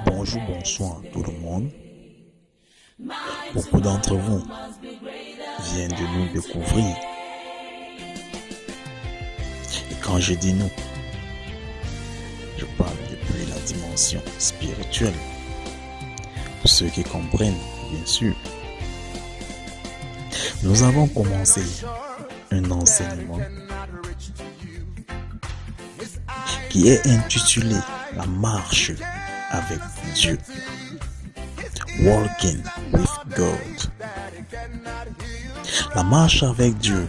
Bonjour, bonsoir tout le monde. Beaucoup d'entre vous viennent de nous découvrir. Et quand je dis nous, je parle depuis la dimension spirituelle. Pour ceux qui comprennent, bien sûr. Nous avons commencé un enseignement qui est intitulé La marche avec Dieu. Walking with God. La marche avec Dieu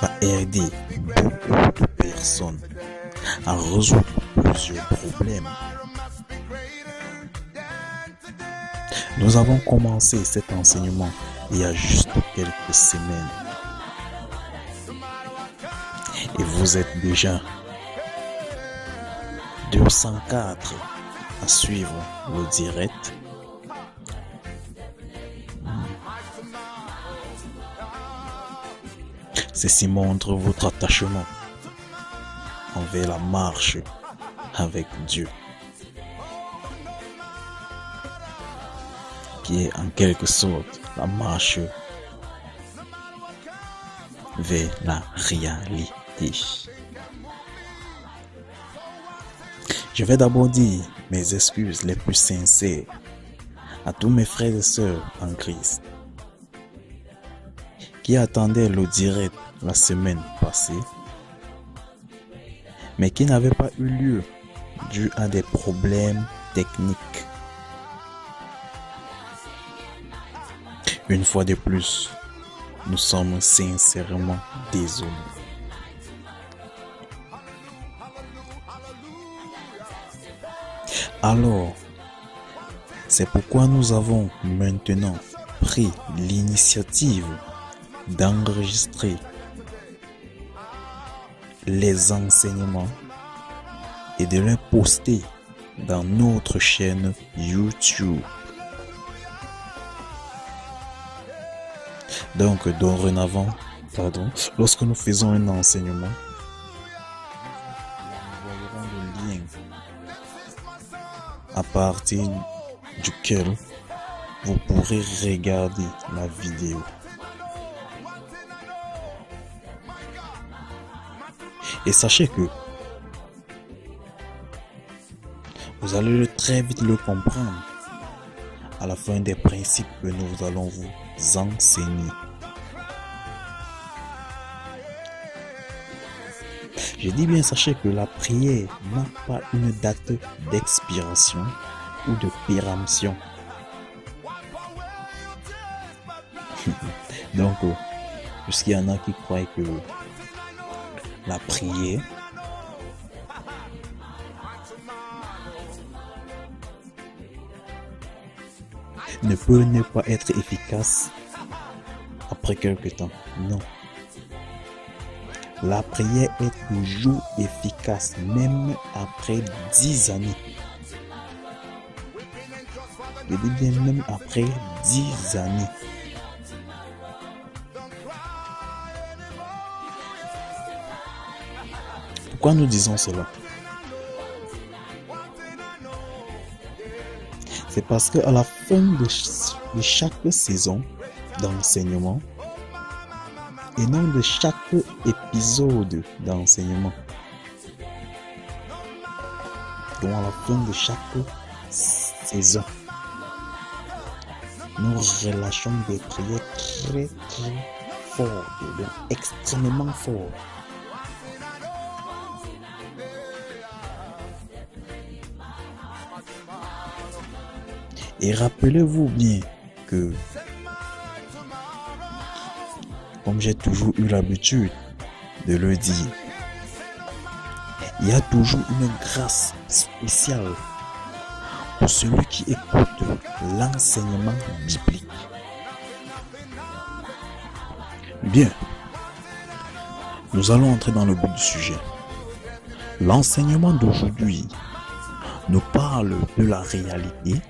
va aider beaucoup de personnes à résoudre plusieurs problèmes. Nous avons commencé cet enseignement il y a juste quelques semaines. Et vous êtes déjà 204 à suivre le direct. Ceci montre votre attachement envers la marche avec Dieu, qui est en quelque sorte la marche vers la réalité. Je vais d'abord dire mes excuses les plus sincères à tous mes frères et sœurs en Christ qui attendaient le direct la semaine passée, mais qui n'avait pas eu lieu dû à des problèmes techniques. Une fois de plus, nous sommes sincèrement désolés. Alors, c'est pourquoi nous avons maintenant pris l'initiative d'enregistrer les enseignements et de les poster dans notre chaîne YouTube. Donc, dorénavant, lorsque nous faisons un enseignement, nous envoyerons le lien à partir duquel vous pourrez regarder la vidéo. Et sachez que vous allez très vite le comprendre à la fin des principes que nous allons vous enseigner. Je dis bien, sachez que la prière n'a pas une date d'expiration ou de péremption. Donc, puisqu'il y en a qui croient que la prière ne peut ne pas être efficace après quelque temps. Non. La prière est toujours efficace, même après 10 années. Je dis bien même après 10 années. Pourquoi nous disons cela? C'est parce qu'à la fin de chaque saison d'enseignement, et non de chaque épisode d'enseignement, donc à la fin de chaque saison, nous relâchons des prières très fortes, extrêmement fortes. Et rappelez-vous bien que, comme j'ai toujours eu l'habitude de le dire, il y a toujours une grâce spéciale pour celui qui écoute l'enseignement biblique. Bien, nous allons entrer dans le bout du sujet. L'enseignement d'aujourd'hui nous parle de la réalité,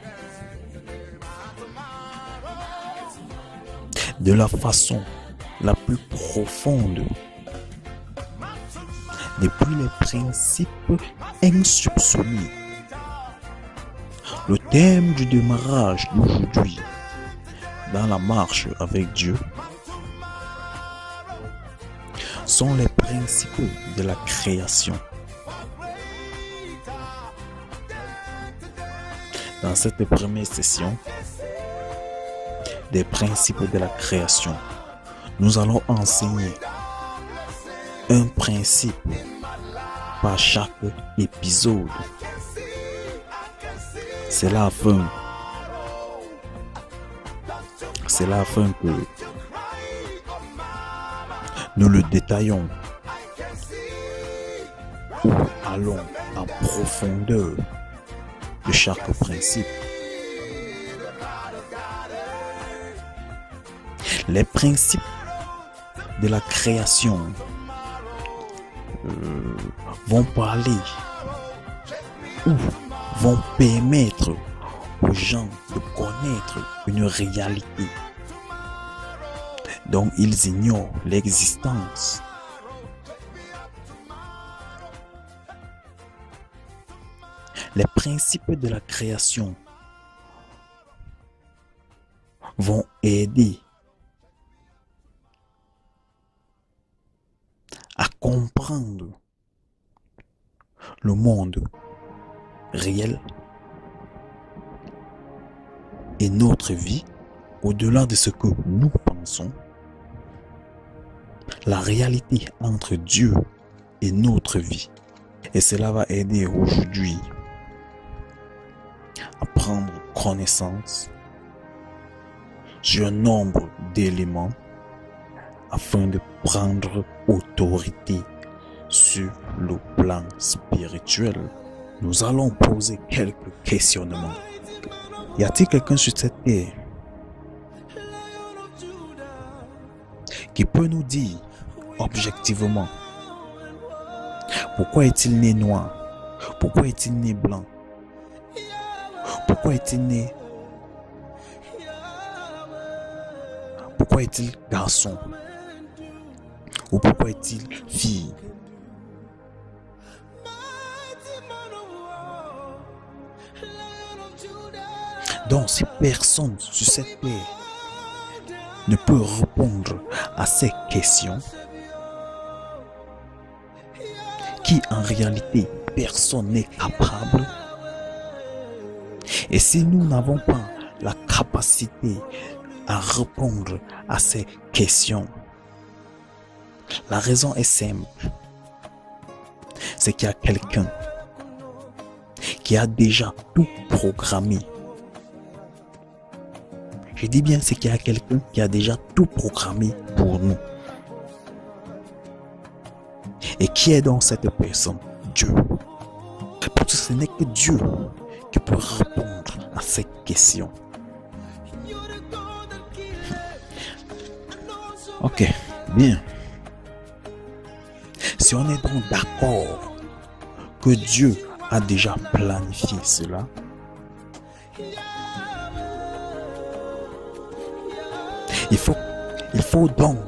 de la façon la plus profonde, depuis les principes insoupçonnés Le thème du démarrage d'aujourd'hui dans la marche avec Dieu sont les principes de la création. Dans cette première session des principes de la création, nous allons enseigner un principe par chaque épisode. C'est là afin que nous le détaillons ou allons en profondeur de chaque principe. Les principes de la création vont parler ou vont permettre aux gens de connaître une réalité dont ils ignorent l'existence. Les principes de la création vont aider à comprendre le monde réel et notre vie au-delà de ce que nous pensons, la réalité entre Dieu et notre vie. Et cela va aider aujourd'hui à prendre connaissance sur un nombre d'éléments afin de prendre autorité sur le plan spirituel. Nous allons poser quelques questionnements. Y a-t-il quelqu'un sur cette terre qui peut nous dire objectivement pourquoi est-il né noir? Pourquoi est-il né blanc? Pourquoi est-il né? Pourquoi est-il garçon? Ou pourquoi est-il fille? Donc, si personne sur cette terre ne peut répondre à ces questions, qui en réalité personne n'est capable, et si nous n'avons pas la capacité à répondre à ces questions, la raison est simple, c'est qu'il y a quelqu'un qui a déjà tout programmé. Je dis bien, c'est qu'il y a quelqu'un qui a déjà tout programmé pour nous. Et qui est donc cette personne? Dieu. Parce que ce n'est que Dieu qui peut répondre à ces questions. Ok, bien. Si on est donc d'accord que Dieu a déjà planifié cela, il faut donc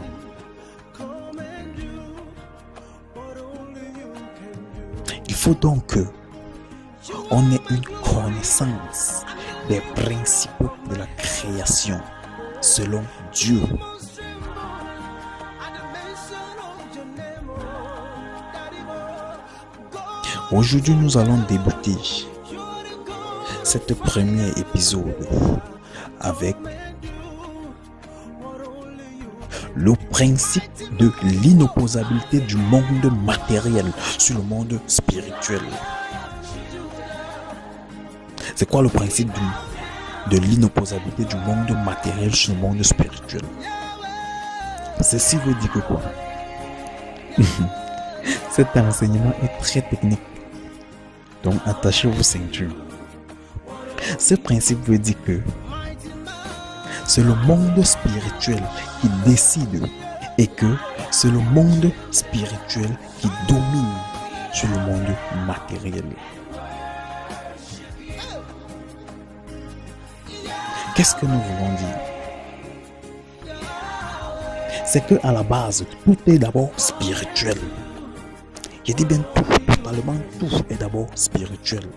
que on ait une connaissance des principes de la création selon Dieu. Aujourd'hui, nous allons débuter cet premier épisode avec le principe de l'inopposabilité du monde matériel sur le monde spirituel. C'est quoi le principe de l'inopposabilité du monde matériel sur le monde spirituel? Ceci veut dire que quoi? Cet enseignement est très technique. Donc attachez vos ceintures. Ce principe veut dire que c'est le monde spirituel qui décide et que c'est le monde spirituel qui domine sur le monde matériel. Qu'est-ce que nous voulons dire? C'est que à la base, tout est d'abord spirituel. Je dis bien tout, totalement tout est d'abord spirituel.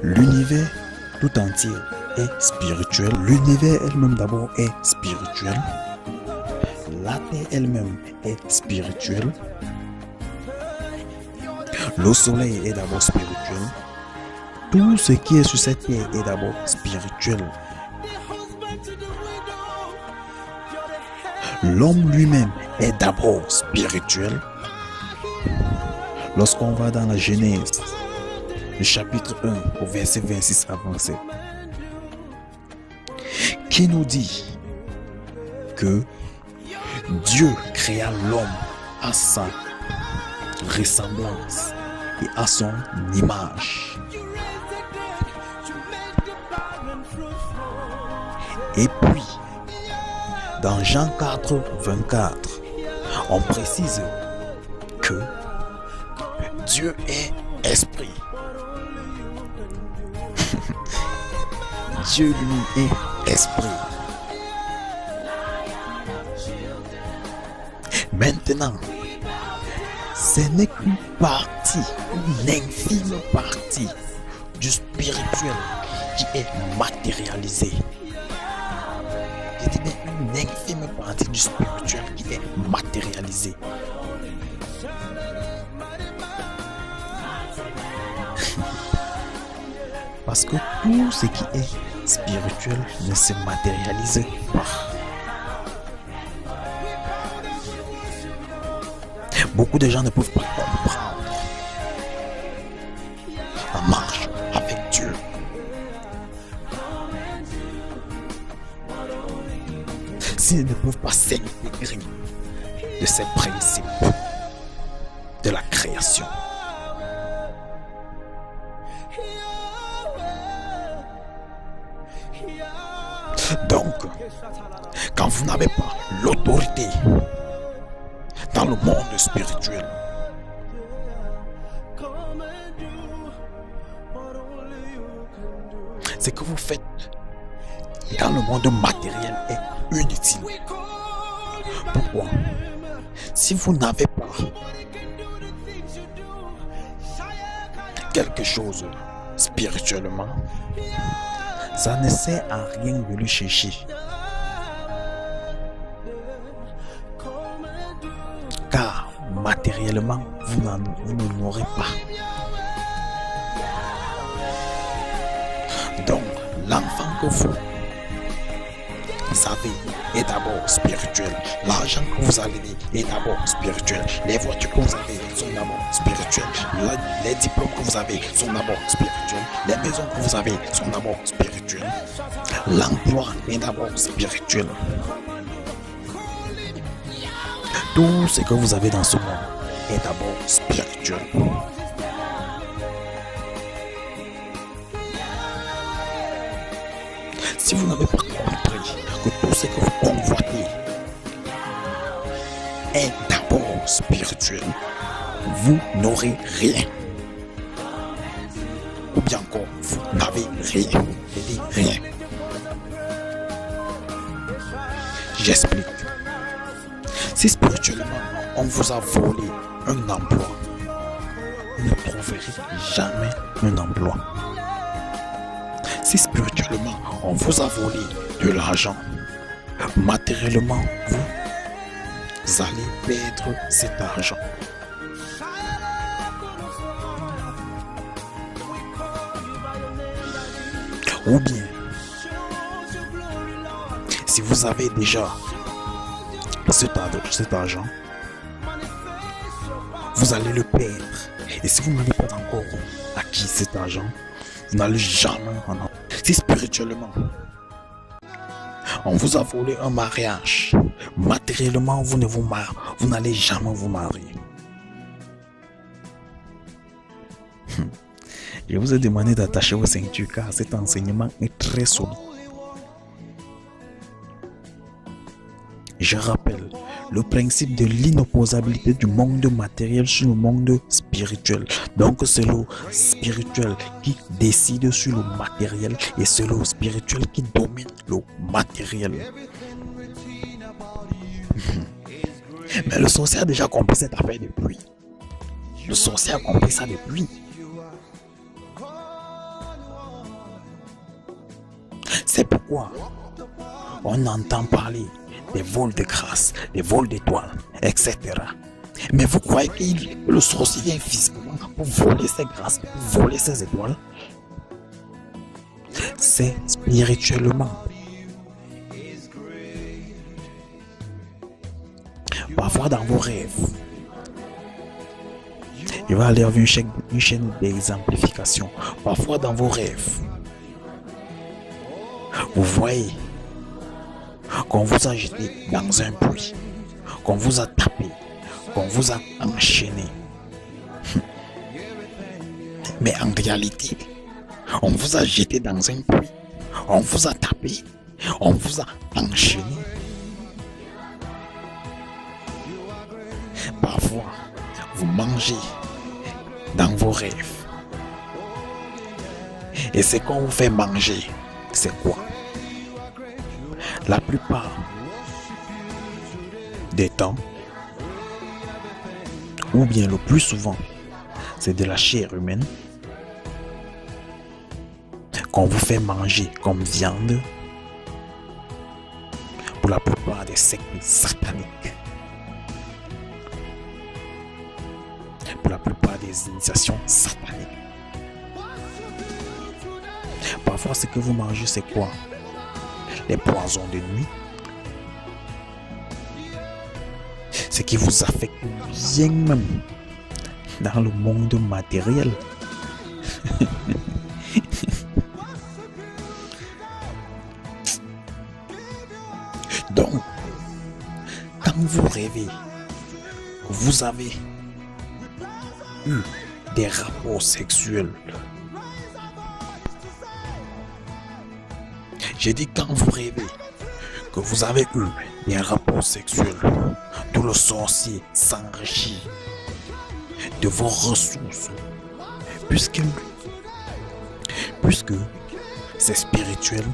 L'univers tout entier est spirituel. L'univers elle-même d'abord est spirituel. La terre elle-même est spirituelle. Le soleil est d'abord spirituel. Tout ce qui est sur cette terre est d'abord spirituel. L'homme lui-même est d'abord spirituel. Lorsqu'on va dans la Genèse, le chapitre 1 au verset 26 avancé, qui nous dit que Dieu créa l'homme à sa ressemblance et à son image. Et puis, dans Jean 4, 24, on précise que Dieu est esprit. Dieu lui est esprit. Maintenant, ce n'est qu'une partie, une infime partie du spirituel qui est matérialisée. Je dis bien une infime partie du spirituel qui est matérialisée. Parce que tout ce qui est spirituel ne se matérialise pas. Beaucoup de gens ne peuvent pas comprendre la marche avec Dieu. S'ils ne peuvent pas s'intégrer de ces principes de la création. Donc, quand vous n'avez pas l'autorité dans le monde spirituel, ce que vous faites dans le monde matériel est inutile. Pourquoi? Si vous n'avez pas quelque chose spirituellement, ça ne sert à rien de le chercher. Car matériellement, vous ne l'aurez pas. Donc, l'enfant que vous avez est d'abord spirituel. L'argent que vous avez est d'abord spirituel. Les voitures que vous avez sont d'abord spirituelles. Les diplômes que vous avez sont d'abord spirituels. Les maisons que vous avez sont d'abord spirituelles. L'emploi est d'abord spirituel. Tout ce que vous avez dans ce monde est d'abord spirituel. Si vous n'avez pas compris que tout ce que vous convoitez est d'abord spirituel, vous n'aurez rien. Ou bien encore, vous n'avez rien. Je dis rien. J'explique. Si spirituellement, on vous a volé un emploi, vous ne trouverez jamais un emploi. Si spirituellement, on vous a volé de l'argent, matériellement, vous allez perdre cet argent. Ou bien, si vous avez déjà cet argent, vous allez le perdre. Et si vous n'avez pas encore acquis cet argent, vous n'allez jamais en avoir. Si spirituellement, on vous a volé un mariage, matériellement, vous n'allez jamais vous marier. Je vous ai demandé d'attacher vos ceintures car cet enseignement est très solide. Je rappelle le principe de l'inopposabilité du monde matériel sur le monde spirituel. Donc c'est le spirituel qui décide sur le matériel et c'est le spirituel qui domine le matériel. Mais le sorcier a déjà compris cette affaire depuis. Le sorcier a compris ça depuis. C'est pourquoi on entend parler des vols de grâce, des vols d'étoiles, etc. Mais vous croyez que le sorcier vient physiquement pour voler ses grâces, pour voler ses étoiles? C'est spirituellement. Parfois dans vos rêves, il va aller avoir une chaîne d'exemplification. Parfois dans vos rêves, vous voyez qu'on vous a jeté dans un puits, qu'on vous a tapé, qu'on vous a enchaîné. Mais en réalité, on vous a jeté dans un puits, on vous a tapé, on vous a enchaîné. Parfois, vous mangez dans vos rêves. Et ce qu'on vous fait manger, c'est quoi? La plupart des temps, ou bien le plus souvent, c'est de la chair humaine qu'on vous fait manger comme viande pour la plupart des sectes sataniques, pour la plupart des initiations sataniques. Parfois, ce que vous mangez, c'est quoi? Les poisons de nuit, ce qui vous affecte bien même dans le monde matériel. Donc, quand vous rêvez, vous avez eu des rapports sexuels. J'ai dit quand vous rêvez que vous avez eu des rapports sexuels, tout le sorcier s'enrichit de vos ressources, puisque c'est spirituel.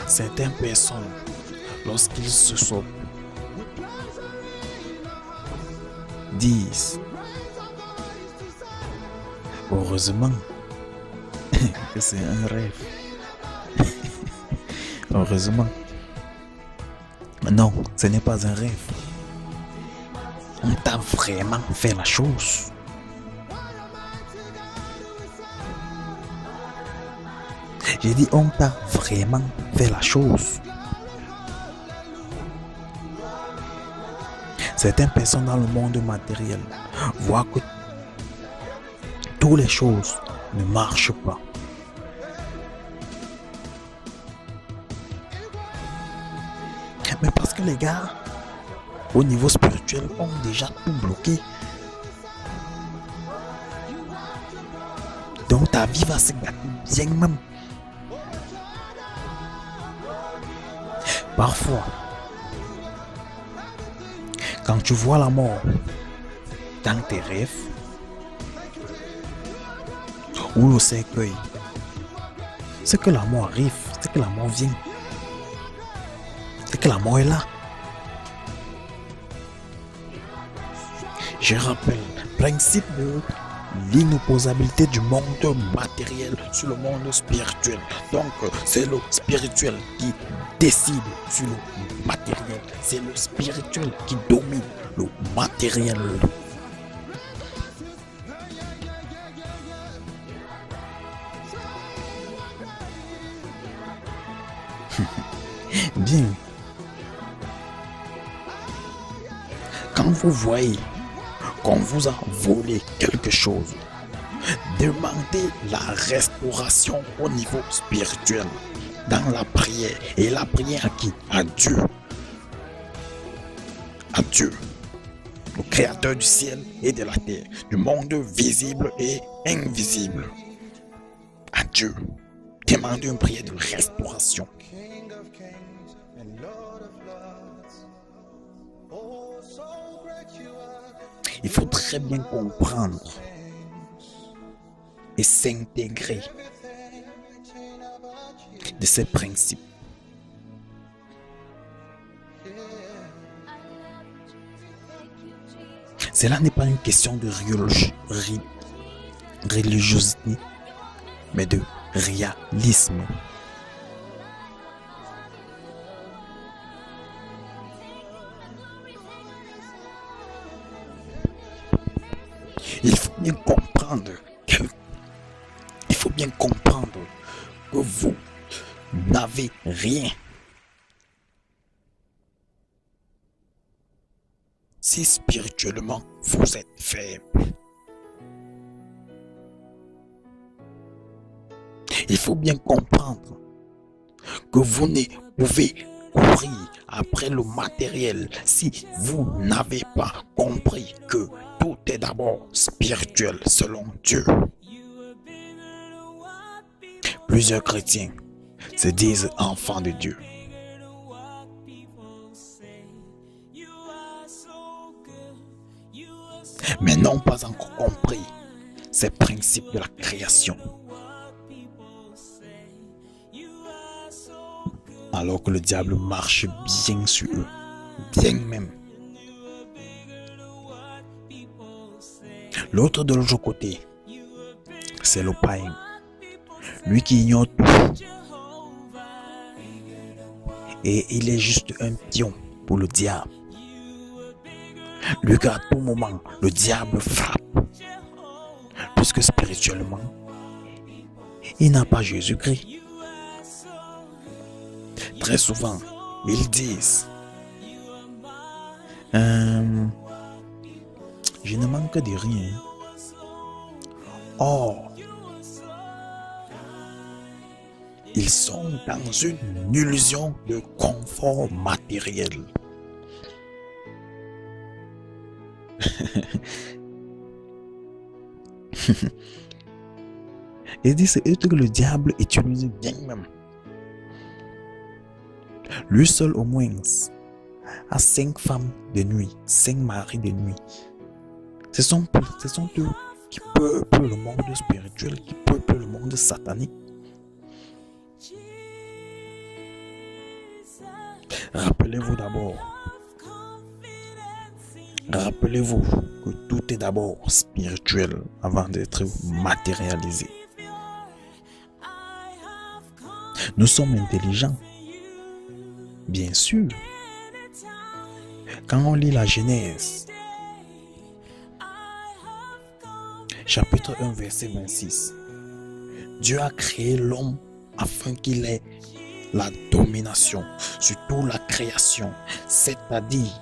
Certaines personnes, lorsqu'ils se sont, disent heureusement que c'est un rêve. Heureusement. Non, ce n'est pas un rêve. On t'a vraiment fait la chose. J'ai dit on t'a vraiment fait la chose. Certaines personnes dans le monde matériel voient que toutes les choses ne marchent pas. Mais parce que les gars, au niveau spirituel, ont déjà tout bloqué. Donc ta vie va se gâter bien même. Parfois, quand tu vois la mort dans tes rêves, ou le cercueil, c'est que la mort arrive, c'est que la mort vient. C'est que la mort est là. Je rappelle, principe de l'inopposabilité du monde matériel sur le monde spirituel. Donc, c'est le spirituel qui décide sur le matériel. C'est le spirituel qui domine le matériel. Bien. Quand vous voyez qu'on vous a volé quelque chose, demandez la restauration au niveau spirituel, dans la prière. Et la prière à qui? À Dieu. À Dieu, le créateur du ciel et de la terre, du monde visible et invisible. À Dieu. Demandez une prière de restauration. Il faut très bien comprendre et s'intégrer de ces principes. Cela n'est pas une question de religiosité, mais de réalisme. bien comprendre que, il faut bien comprendre que vous n'avez rien. Si spirituellement vous êtes faible, il faut bien comprendre que vous ne pouvez courir après le matériel si vous n'avez pas compris que tout est d'abord spirituel selon Dieu. Plusieurs chrétiens se disent enfants de Dieu, mais n'ont pas encore compris ces principes de la création. Alors que le diable marche bien sur eux, bien même. L'autre de l'autre côté, c'est le païen. Lui qui ignore tout. Et il est juste un pion pour le diable. Lui qu'à tout moment, le diable frappe. Puisque spirituellement, il n'a pas Jésus-Christ. Très souvent, ils disent je ne manque de rien. Or, ils sont dans une illusion de confort matériel. Et dit c'est eux que le diable utilise bien même. Lui seul au moins a 5 femmes de nuit, 5 maris de nuit. Ce sont eux qui peuplent le monde spirituel, qui peuplent le monde satanique. Rappelez-vous que tout est d'abord spirituel avant d'être matérialisé. Nous sommes intelligents. Bien sûr. Quand on lit la Genèse, chapitre 1, verset 26, Dieu a créé l'homme afin qu'il ait la domination sur toute la création, c'est-à-dire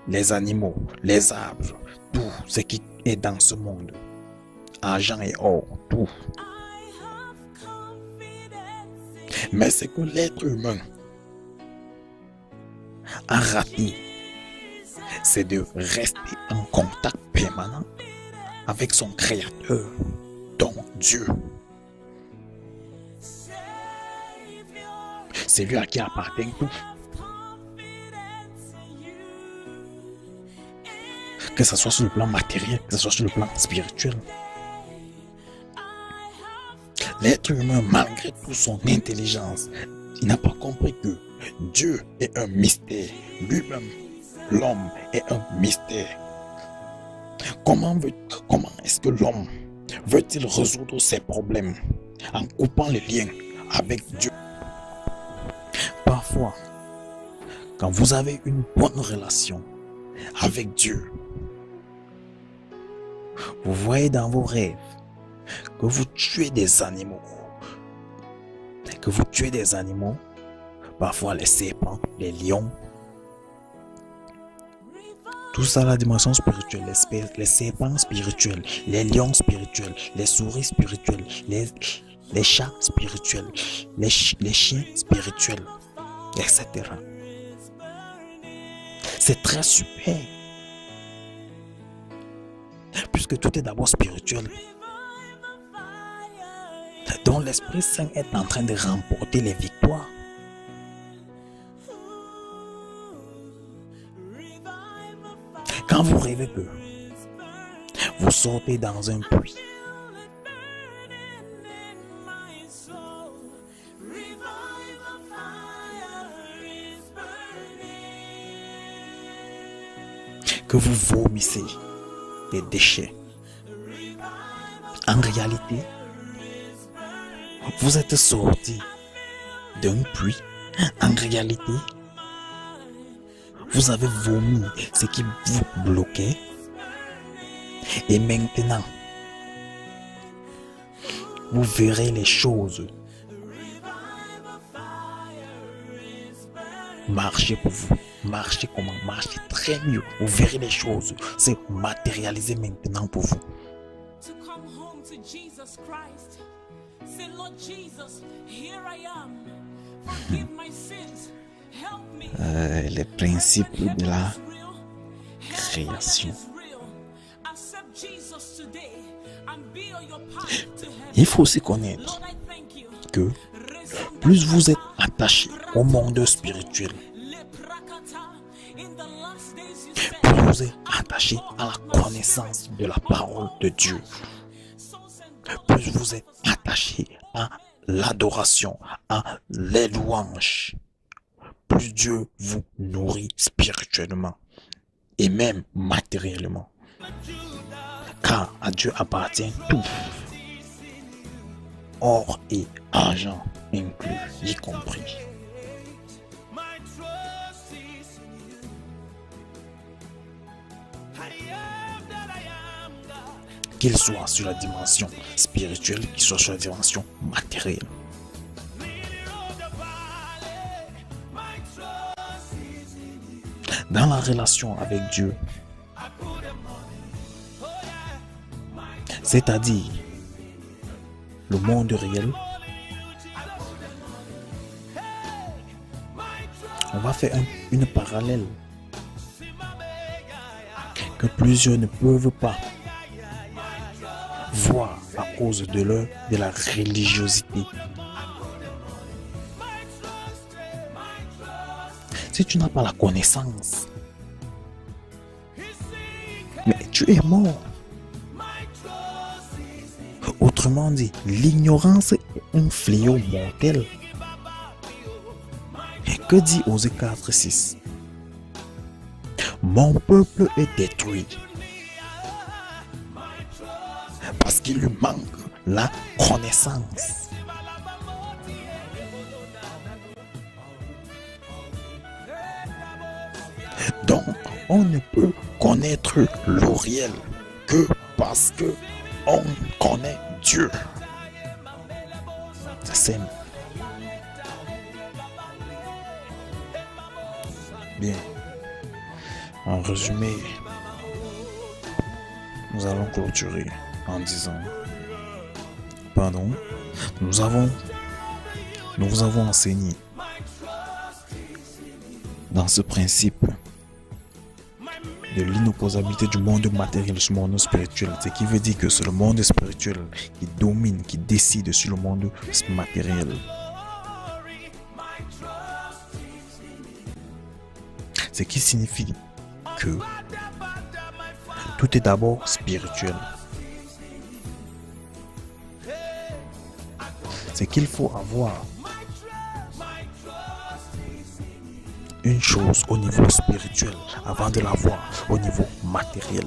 les animaux, les arbres, tout ce qui est dans ce monde, argent et or, tout. Mais c'est que l'être humain a raté, c'est de rester en contact permanent avec son Créateur, donc Dieu. C'est lui à qui appartient tout. Que ce soit sur le plan matériel, que ce soit sur le plan spirituel. L'être humain, malgré toute son intelligence, il n'a pas compris que Dieu est un mystère. Lui-même, l'homme est un mystère. Comment est-ce que l'homme veut-il résoudre ses problèmes en coupant les liens avec Dieu? Parfois, quand vous avez une bonne relation avec Dieu, vous voyez dans vos rêves que vous tuez des animaux. Parfois les serpents, les lions. Tout ça, la dimension spirituelle, les serpents spirituels, les lions spirituels, les souris spirituelles, les chats spirituels, les chiens spirituels, etc. C'est très super. Puisque tout est d'abord spirituel. Donc l'Esprit Saint est en train de remporter les victoires. Quand vous rêvez que vous sortez dans un puits, que vous vomissez des déchets, en réalité, vous êtes sorti d'un puits. En réalité, vous avez vomi ce qui vous bloquait. Et maintenant, vous verrez les choses marcher pour vous. Marcher comment? Marcher très mieux. Vous verrez les choses se matérialiser maintenant pour vous. Les principes de la création. Il faut aussi connaître que plus vous êtes attaché au monde spirituel, plus vous êtes attaché à la connaissance de la parole de Dieu, plus vous êtes attaché à l'adoration, à les louanges, plus Dieu vous nourrit spirituellement et même matériellement. Car à Dieu appartient tout, or et argent inclus, y compris. Qu'il soit sur la dimension spirituelle, qu'il soit sur la dimension matérielle. Dans la relation avec Dieu, c'est-à-dire le monde réel, on va faire une parallèle que plusieurs ne peuvent pas voir à cause de la religiosité. Si tu n'as pas la connaissance, mais tu es mort. Autrement dit, l'ignorance est un fléau mortel. Et que dit Osée 4:6? Mon peuple est détruit parce qu'il lui manque la connaissance. Donc, on ne peut connaître le réel que parce que on connaît Dieu. C'est simple. Bien. En résumé, nous allons clôturer en disant, pardon, nous vous avons enseigné dans ce principe de l'inopposabilité du monde matériel sur le monde spirituel. Ce qui veut dire que c'est le monde spirituel qui domine, qui décide sur le monde matériel. Ce qui signifie que tout est d'abord spirituel. C'est qu'il faut avoir une chose au niveau spirituel avant de l'avoir au niveau matériel.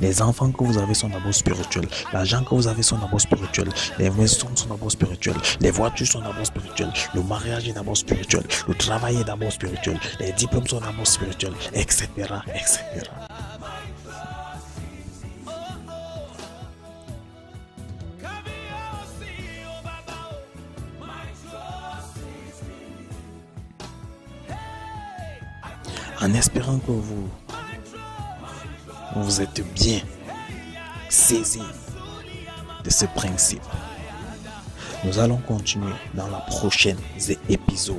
Les enfants que vous avez sont d'abord spirituels. L'argent que vous avez sont d'abord spirituels. Les maisons sont d'abord spirituelles. Les voitures sont d'abord spirituelles. Le mariage est d'abord spirituel. Le travail est d'abord spirituel. Les diplômes sont d'abord spirituels, etc., etc. En espérant que vous êtes bien saisi de ce principe, nous allons continuer dans la prochaine épisode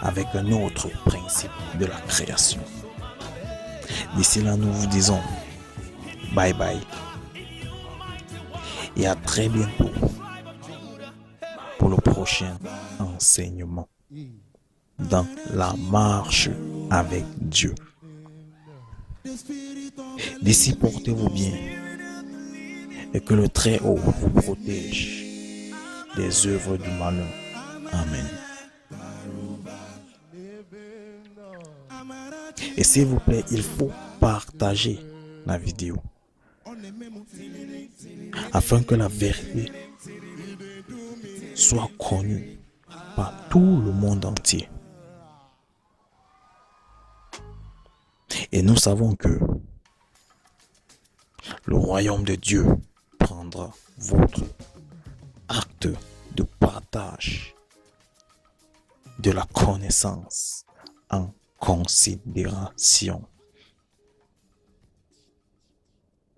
avec un autre principe de la création. D'ici là, nous vous disons bye bye et à très bientôt pour le prochain enseignement dans la marche avec Dieu. D'ici, portez-vous bien et que le Très-Haut vous protège des œuvres du malin. Amen. Et s'il vous plaît, il faut partager la vidéo afin que la vérité soit connue par tout le monde entier. Et nous savons que le royaume de Dieu prendra votre acte de partage de la connaissance en considération.